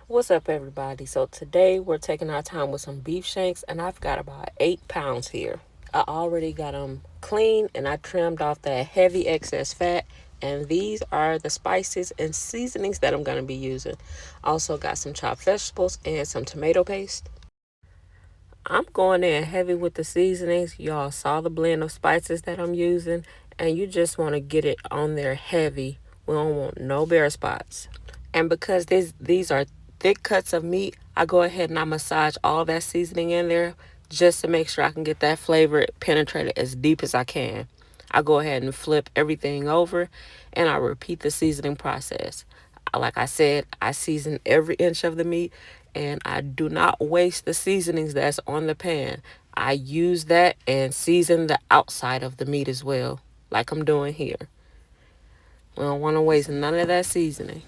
What's up, everybody? So today we're taking our time with some beef shanks, and I've got about 8 pounds here. I already got them clean, and I trimmed off that heavy excess fat. And these are the spices and seasonings that I'm going to be using. Also got some chopped vegetables and some tomato paste. I'm going in heavy with the seasonings. Y'all saw the blend of spices that I'm using, and you just want to get it on there heavy. We don't want no bare spots. And because these are thick cuts of meat, I go ahead and I massage all that seasoning in there just to make sure I can get that flavor penetrated as deep as I can. I go ahead and flip everything over and I repeat the seasoning process. Like I said, I season every inch of the meat and I do not waste the seasonings that's on the pan. I use that and season the outside of the meat as well, like I'm doing here. We don't want to waste none of that seasoning.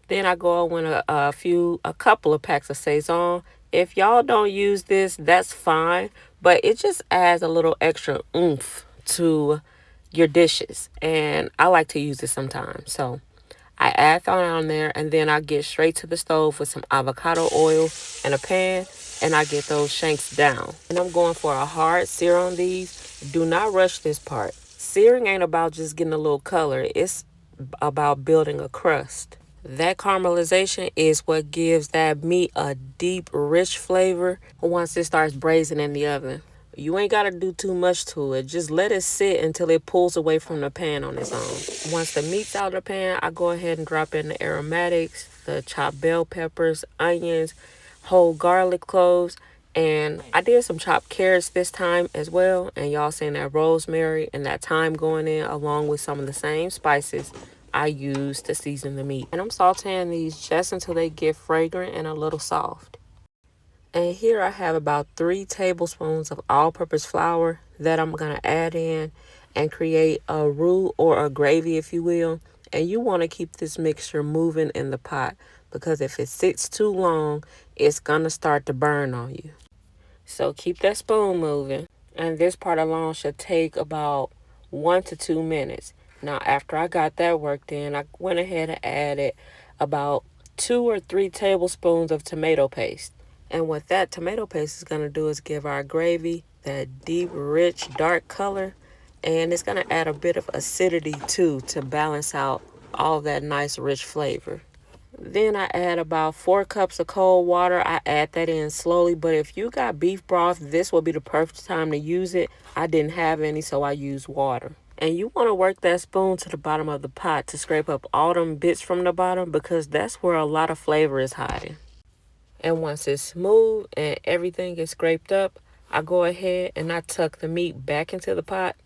Then I go on with a couple of packs of Saison. If y'all don't use this, that's fine, but it just adds a little extra oomph to your dishes, and I like to use it sometimes. So I add that on there, and then I get straight to the stove with some avocado oil and a pan, and I get those shanks down. And I'm going for a hard sear on these. Do not rush this part. Searing ain't about just getting a little color. It's about building a crust. That caramelization is what gives that meat a deep, rich flavor once it starts braising in the oven. You ain't got to do too much to it. Just let it sit until it pulls away from the pan on its own. Once the meat's out of the pan, I go ahead and drop in the aromatics, the chopped bell peppers, onions, whole garlic cloves, and I did some chopped carrots this time as well. And y'all seeing that rosemary and that thyme going in along with some of the same spices I use to season the meat. And I'm sauteing these just until they get fragrant and a little soft. And here I have about 3 tablespoons of all-purpose flour that I'm going to add in and create a roux or a gravy, if you will. And you want to keep this mixture moving in the pot because if it sits too long, it's going to start to burn on you. So keep that spoon moving. And this part alone should take about 1 to 2 minutes. Now, after I got that worked in, I went ahead and added about 2 or 3 tablespoons of tomato paste. And what that tomato paste is going to do is give our gravy that deep, rich, dark color. And it's going to add a bit of acidity too to balance out all that nice, rich flavor. Then I add about 4 cups of cold water. I add that in slowly, but if you got beef broth, this will be the perfect time to use it. I didn't have any, so I used water. And you want to work that spoon to the bottom of the pot to scrape up all them bits from the bottom because that's where a lot of flavor is hiding. And once it's smooth and everything is scraped up, I go ahead and I tuck the meat back into the pot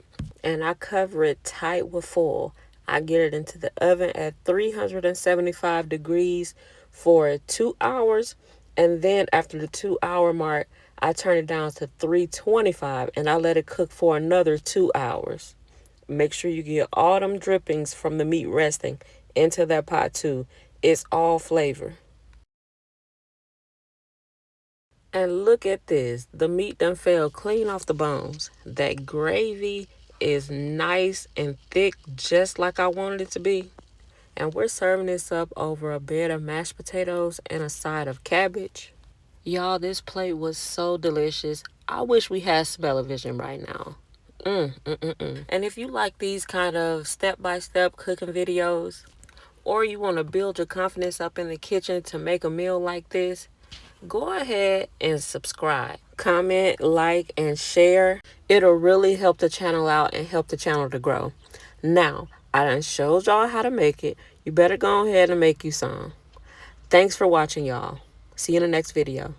and I cover it tight with foil. I get it into the oven at 375 degrees for 2 hours. And then after the 2 hour mark, I turn it down to 325 and I let it cook for another 2 hours. Make sure you get all them drippings from the meat resting into that pot too. It's all flavor. And look at this. The meat done fell clean off the bones. That gravy is nice and thick, just like I wanted it to be. And we're serving this up over a bed of mashed potatoes and a side of cabbage. Y'all, this plate was so delicious. I wish we had smell-o-vision right now. And if you like these kind of step-by-step cooking videos, or you want to build your confidence up in the kitchen to make a meal like this, go ahead and subscribe, comment, like, and share. It'll really help the channel out and help the channel to grow. Now, I done showed y'all how to make it. You better go ahead and make you some. Thanks for watching, y'all. See you in the next video.